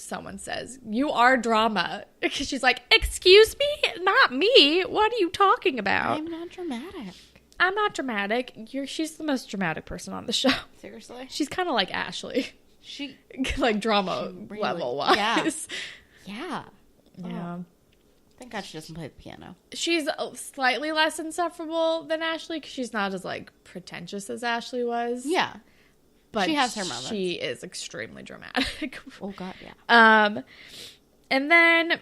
someone says, "You are drama." She's like, "Excuse me? Not me. What are you talking about?" I'm not dramatic. I'm not dramatic. She's the most dramatic person on the show. Seriously? She's kind of like Ashley. She like drama really, level wise. Yeah. Yeah. Oh. Thank God she doesn't play the piano. She's slightly less insufferable than Ashley because she's not as like pretentious as Ashley was. Yeah. But she has her moments. She is extremely dramatic. Oh God, yeah. And then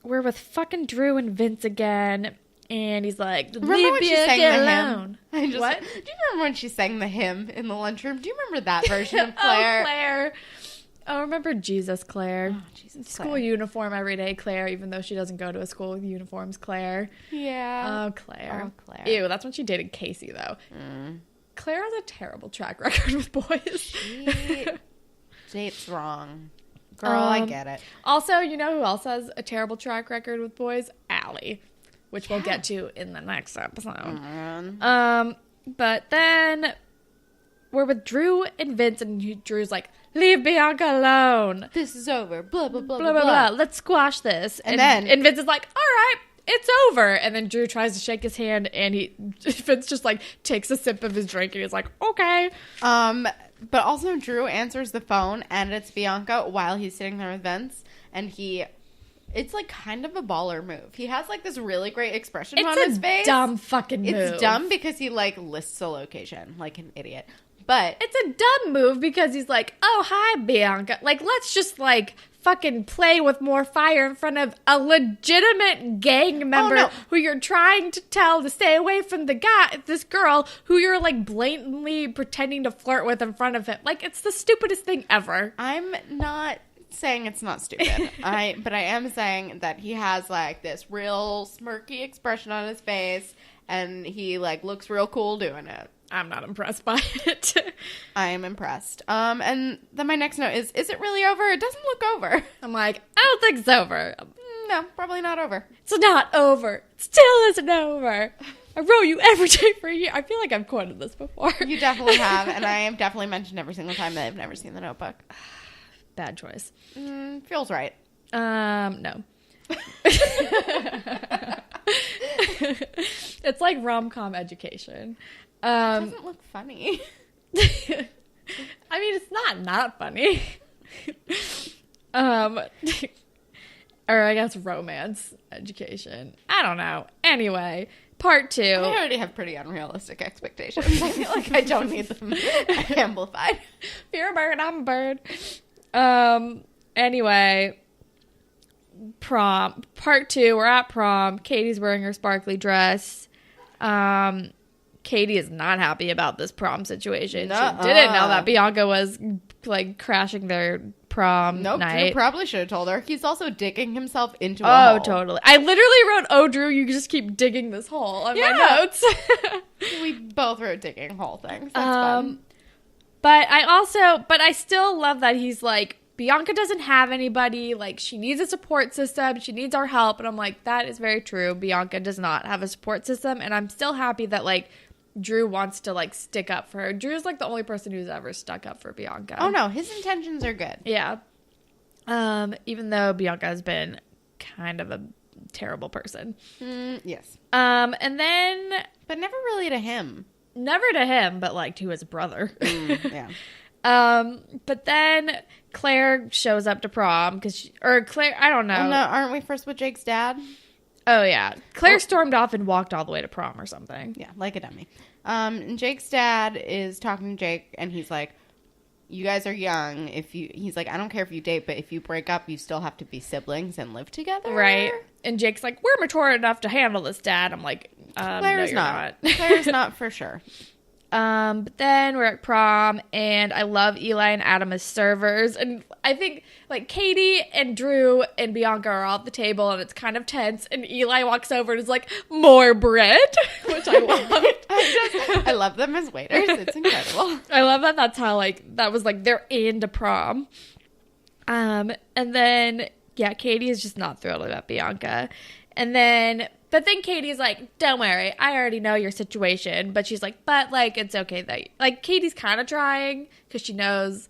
we're with fucking Drew and Vince again. And he's like, remember when she sang the hymn? What? Do you remember when she sang the hymn in the lunchroom? Do you remember that version of Claire? Oh, Claire. Oh, remember Jesus, Claire. Oh, Jesus, School Claire. uniform every day, Claire, even though she doesn't go to a school with uniforms, Claire. Yeah. Oh, Claire. Oh, Claire. Ew, that's when she dated Casey, though. Claire has a terrible track record with boys. She dates wrong. Girl, I get it. Also, you know who else has a terrible track record with boys? Allie. Which we'll get to in the next episode. But then we're with Drew and Vince, and Drew's like, "Leave Bianca alone. This is over. Blah, blah, blah, Blah, blah, blah. Let's squash this." And Vince is like, "All right, it's over." And then Drew tries to shake his hand, and Vince just like takes a sip of his drink, and he's like, "Okay." But also Drew answers the phone, and it's Bianca while he's sitting there with Vince, and it's like kind of a baller move. He has like this really great expression on his face. It's a dumb fucking move. It's dumb because he like lists a location like an idiot. But it's a dumb move because he's like, "Oh, hi, Bianca. Like, let's just like fucking play with more fire in front of a legitimate gang member who you're trying to tell to stay away from this girl who you're like blatantly pretending to flirt with in front of him." Like, it's the stupidest thing ever. I'm not saying it's not stupid. But I am saying that he has like this real smirky expression on his face, and he like looks real cool doing it. I'm not impressed by it. I am impressed. And then my next note is it really over? It doesn't look over. I'm like, I don't think it's over. No, probably not over. It's not over. It still isn't over. I wrote you every day for a year. I feel like I've quoted this before. You definitely have, and I have definitely mentioned every single time that I've never seen The Notebook. Bad choice. Feels right. No. It's like rom-com education. It doesn't look funny. I mean, it's not funny. Or I guess romance education. I don't know. Anyway, part 2. I already have pretty unrealistic expectations. I feel like I don't need them amplified. If you're a bird, I'm a bird. Anyway, prom. Part 2, we're at prom. Katie's wearing her sparkly dress. Katie is not happy about this prom situation. Nuh-uh. She didn't know that Bianca was like crashing their prom night. Drew probably should have told her. He's also digging himself into a hole. Oh, totally. I literally wrote, "Oh, Drew, you just keep digging this hole" on my notes. We both wrote digging hole things. That's fun. But I still love that he's like, Bianca doesn't have anybody. Like, she needs a support system. She needs our help. And I'm like, that is very true. Bianca does not have a support system. And I'm still happy that, like, Drew wants to, like, stick up for her. Drew's, like, the only person who's ever stuck up for Bianca. Oh, no. His intentions are good. Yeah. Even though Bianca has been kind of a terrible person. Yes. And then... But never really to him. Never to him, but, like, to his brother. Yeah. But then Claire shows up to prom Claire, I don't know. Oh, no, aren't we first with Jake's dad? Oh, yeah. Claire stormed off and walked all the way to prom or something. Yeah, like a dummy. And Jake's dad is talking to Jake, and he's like, "You guys are young. He's like, I don't care if you date, but if you break up, you still have to be siblings and live together." Right. And Jake's like, "We're mature enough to handle this, Dad." I'm like, Claire's no, not. Claire's not for sure. But then we're at prom, and I love Eli and Adam as servers, and I think like Katie and Drew and Bianca are all at the table, and it's kind of tense, and Eli walks over and is like, "More bread," which I love. I love them as waiters. It's incredible. I love that. That's how that was like they're into prom. And then Katie is just not thrilled about Bianca, But then Katie's like, "Don't worry, I already know your situation." But she's like, "But, like, it's okay that..." Like, Katie's kind of trying because she knows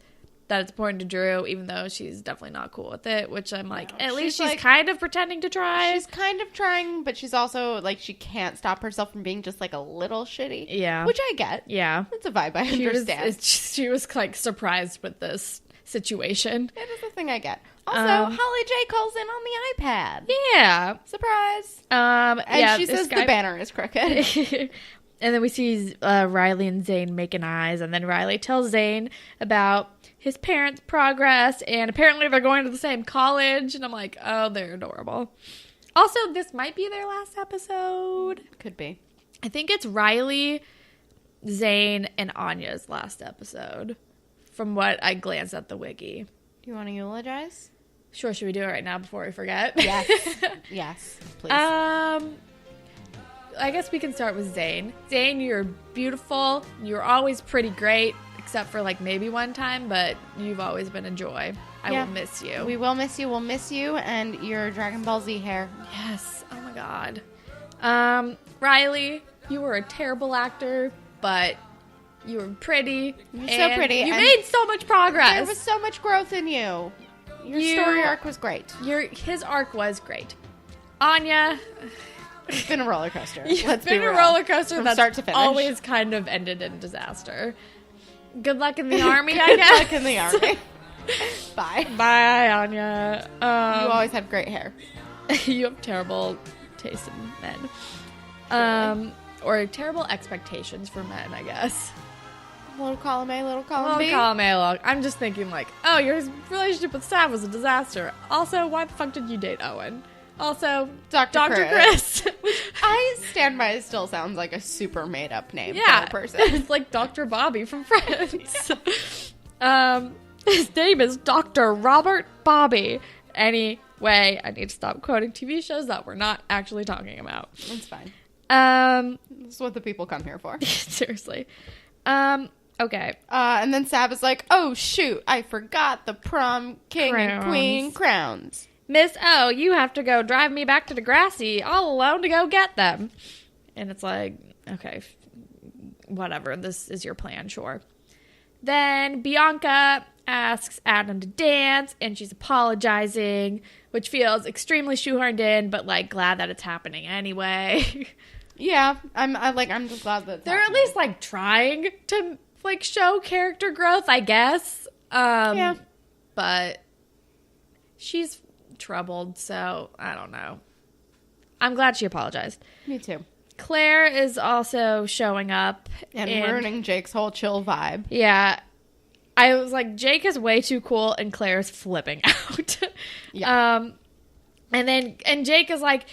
that it's important to Drew, even though she's definitely not cool with it, which I'm like, at least she's like, kind of pretending to try. She's kind of trying, but she's also, like, she can't stop herself from being just, like, a little shitty. Yeah. Which I get. Yeah. It's a vibe I understand. She was, like, surprised with this situation. It is a thing I get. Also, Holly J calls in on the iPad. Yeah. Surprise. And she says the banner is crooked. And then we see Riley and Zane making eyes, and then Riley tells Zane about his parents' progress, and apparently they're going to the same college, and I'm like, oh, they're adorable. Also, this might be their last episode. Could be. I think it's Riley, Zane, and Anya's last episode, from what I glanced at the wiki. Do you want to eulogize? Sure, should we do it right now before we forget? Yes. Yes, please. I guess we can start with Zane. Zane, you're beautiful. You're always pretty great, except for like maybe one time, but you've always been a joy. I will miss you. We will miss you. We'll miss you and your Dragon Ball Z hair. Yes. Oh my God. Riley, you were a terrible actor, but you were pretty. You're so pretty. You made so much progress. There was so much growth in you. Your story arc was great. His arc was great. Anya. It's been a roller coaster. It's been a roller coaster from that's start to finish. Always kind of ended in disaster. Good luck in the army, I guess. Good luck in the army. Bye. Bye, Anya. You always had great hair. You have terrible taste in men. Or terrible expectations for men, I guess. Little column A, little column B. Little column A, I'm just thinking like, oh, your relationship with Sav was a disaster. Also, why the fuck did you date Owen? Also, Dr. Chris. Which I stand by still sounds like a super made-up name for a person. It's like Dr. Bobby from Friends. His name is Dr. Robert Bobby. Anyway, I need to stop quoting TV shows that we're not actually talking about. It's fine. This is what the people come here for. Seriously. Okay. And then Sav is like, oh, shoot, I forgot the prom king and queen crowns. Miss O, you have to go drive me back to Degrassi all alone to go get them. And it's like, okay, whatever. This is your plan, sure. Then Bianca asks Adam to dance, and she's apologizing, which feels extremely shoehorned in, but, like, glad that it's happening anyway. Yeah, I'm just glad that they're at least, like, trying to, like, show character growth, I guess. Yeah. But she's troubled, so I don't know. I'm glad she apologized. Me too. Claire is also showing up and ruining Jake's whole chill vibe. Yeah. I was like, Jake is way too cool and Claire's flipping out. Yeah. And Jake is like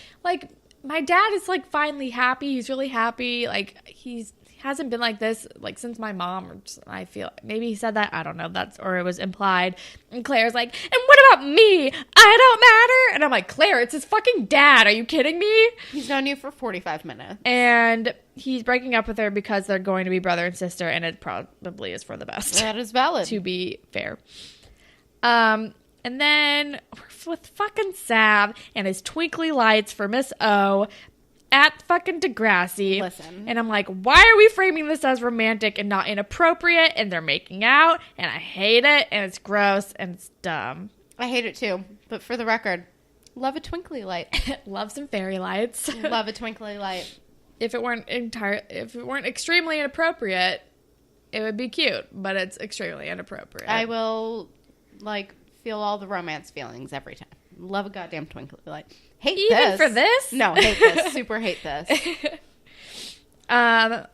my dad is like finally happy. He's really happy. Like he hasn't been like this like since my mom, or just, I feel maybe he said that, I don't know, or it was implied. And Claire's like, and what about me? I don't matter. And I'm like, Claire, it's his fucking dad. Are you kidding me? He's known you for 45 minutes. And he's breaking up with her because they're going to be brother and sister, and it probably is for the best. That is valid. To be fair. And then we're with fucking Sav and his twinkly lights for Miss O at fucking Degrassi. Listen. And I'm like, why are we framing this as romantic and not inappropriate? And they're making out, and I hate it, and it's gross, and it's dumb. I hate it too. But for the record, love a twinkly light. Love some fairy lights. Love a twinkly light. If it weren't extremely inappropriate, it would be cute, but it's extremely inappropriate. I will feel all the romance feelings every time. Love a goddamn twinkly light. Hate Even this. for this? No, hate this. Super hate this. And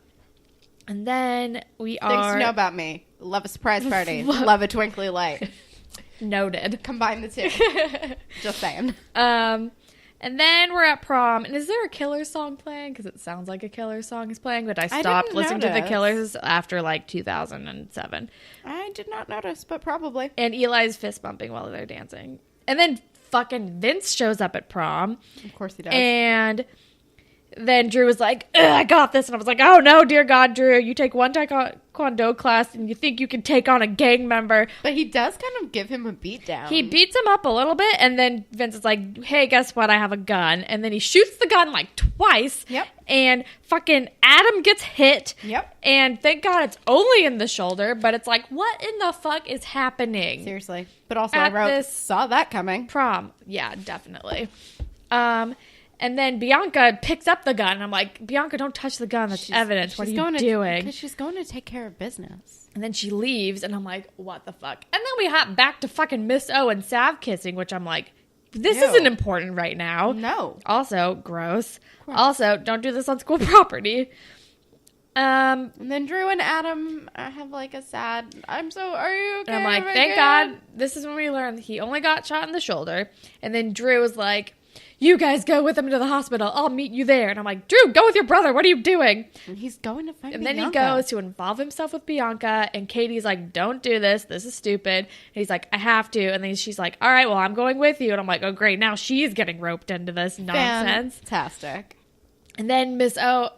then we are... Things to know about me. Love a surprise party. Love a twinkly light. Noted. Combine the two. Just saying. And then we're at prom. And is there a Killers song playing? Because it sounds like a Killers song is playing, but I stopped listening to the Killers after 2007. I did not notice, but probably. And Eli's fist bumping while they're dancing. And then fucking Vince shows up at prom. Of course he does. And then Drew was like, I got this. And I was like, oh no, dear God, Drew, you take one Taekwondo class and you think you can take on a gang member. But he does kind of give him a beat down. He beats him up a little bit, and then Vince is like, hey, guess what? I have a gun. And then he shoots the gun like twice. Yep. And fucking Adam gets hit. Yep. And thank God it's only in the shoulder, but it's like, what in the fuck is happening? Seriously. But also I wrote, saw that coming. Prom. Yeah, definitely. And then Bianca picks up the gun. And I'm like, Bianca, don't touch the gun. That's evidence. What are you doing? Because she's going to take care of business. And then she leaves. And I'm like, what the fuck? And then we hop back to fucking Miss O and Sav kissing, which I'm like, this isn't important right now. No. Also, gross. Also, don't do this on school property. And then Drew and Adam have like a sad, are you okay? And I'm like, thank God. This is when we learned he only got shot in the shoulder. And then Drew was like, you guys go with him to the hospital. I'll meet you there. And I'm like, Drew, go with your brother. What are you doing? And he's going to find Bianca. And then he goes to involve himself with Bianca. And Katie's like, don't do this. This is stupid. And he's like, I have to. And then she's like, all right, well, I'm going with you. And I'm like, oh, great. Now she's getting roped into this nonsense. Fantastic. And then Miss O,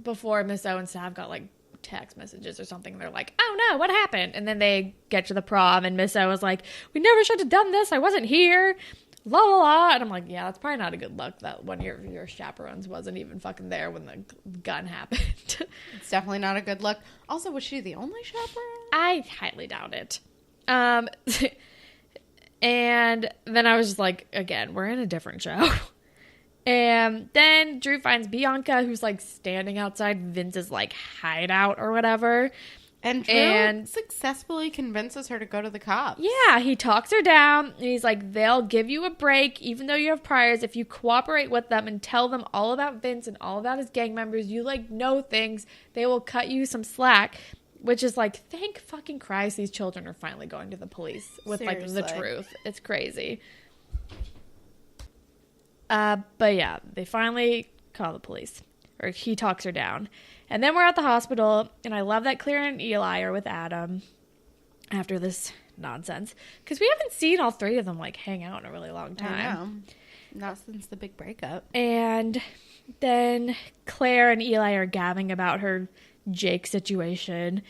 before Miss O and Sav got like text messages or something, they're like, oh no, what happened? And then they get to the prom and Miss O was like, we never should have done this. I wasn't here. La la la. And I'm like, yeah, that's probably not a good look that one of your chaperones wasn't even fucking there when the gun happened. It's definitely not a good look. Also, was she the only chaperone? I highly doubt it. And then I was just like, again, we're in a different show. And then Drew finds Bianca, who's like standing outside Vince's like hideout or whatever. And Drew successfully convinces her to go to the cops. Yeah, he talks her down. And he's like, they'll give you a break, even though you have priors, if you cooperate with them and tell them all about Vince and all about his gang members. You like know things. They will cut you some slack. Which is like, thank fucking Christ these children are finally going to the police with Seriously. like the truth. It's crazy. But yeah, they finally call the police. Or he talks her down. And then we're at the hospital, and I love that Claire and Eli are with Adam after this nonsense. Because we haven't seen all three of them, like, hang out in a really long time. I know. Not since the big breakup. And then Claire and Eli are gabbing about her Jake situation.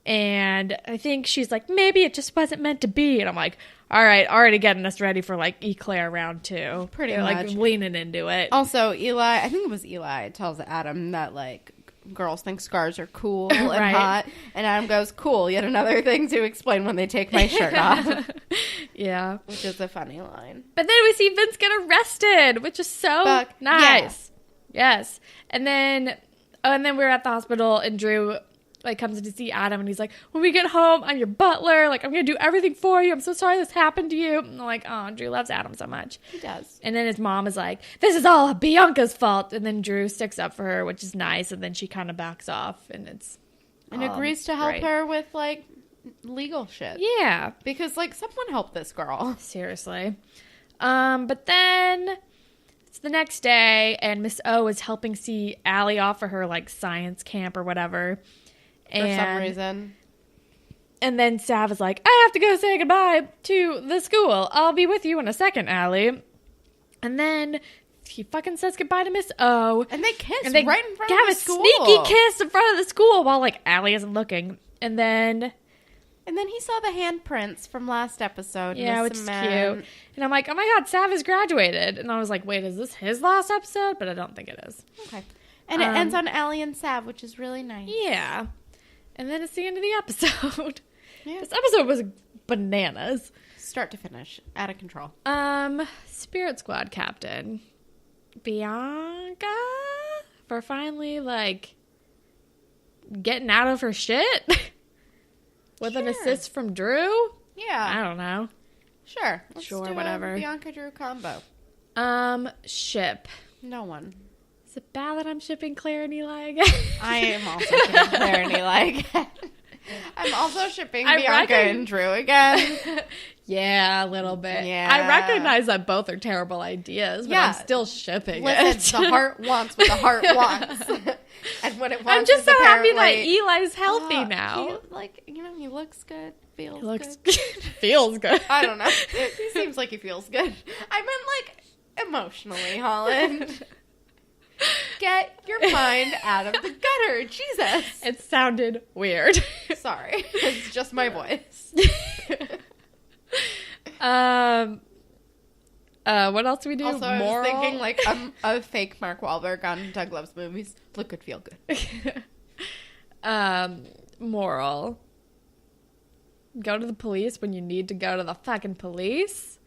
And I think she's like, maybe it just wasn't meant to be. And I'm like, all right, already getting us ready for, like, Eclair round 2. Pretty They're, much. like, leaning into it. Also, Eli, I think it was Eli, tells Adam that, like, girls think scars are cool and right. hot. And Adam goes, cool, yet another thing to explain when they take my shirt off. Yeah. Which is a funny line. But then we see Vince get arrested, which is so nice. Yeah. Yes. And then we're at the hospital, and Drew like comes in to see Adam, and he's like, when we get home, I'm your butler. Like, I'm going to do everything for you. I'm so sorry this happened to you. And I'm like, oh, Drew loves Adam so much. He does. And then his mom is like, this is all Bianca's fault. And then Drew sticks up for her, which is nice. And then she kind of backs off, and agrees to help her with, like, legal shit. Yeah. Because, like, someone help this girl. Seriously. But then it's the next day, and Miss O is helping see Allie off for her, like, science camp or whatever. For some reason. And then Sav is like, I have to go say goodbye to the school. I'll be with you in a second, Allie. And then he fucking says goodbye to Miss O. And they kiss right in front of the school. Have a sneaky kiss in front of the school while, like, Allie isn't looking. And then he saw the handprints from last episode. Yeah, which is cute. And I'm like, oh my God, Sav has graduated. And I was like, wait, is this his last episode? But I don't think it is. Okay. And it ends on Allie and Sav, which is really nice. Yeah. And then it's the end of the episode. Yeah. This episode was bananas. Start to finish. Out of control. Spirit Squad captain Bianca for finally, like, getting out of her shit with an assist from Drew. Yeah. I don't know. Sure. Let's do whatever. Bianca Drew combo. Ship. No one. Is it bad that I'm shipping Claire and Eli again? I am also shipping Claire and Eli again. I'm also shipping Bianca and Drew again. Yeah, a little bit. Yeah. I recognize that both are terrible ideas, but I'm still shipping it. The heart wants what the heart wants. And when it wants, I'm just so happy that Eli's healthy now. He looks good. Feels good. Feels good. I don't know. He seems like he feels good. I meant, like, emotionally, Holland. Get your mind out of the gutter. Jesus. It sounded weird. Sorry. It's just my voice. What else do we do? Also, I was thinking like a fake Mark Wahlberg on Doug Loves Movies. Look good, feel good. Moral. Go to the police when you need to go to the fucking police.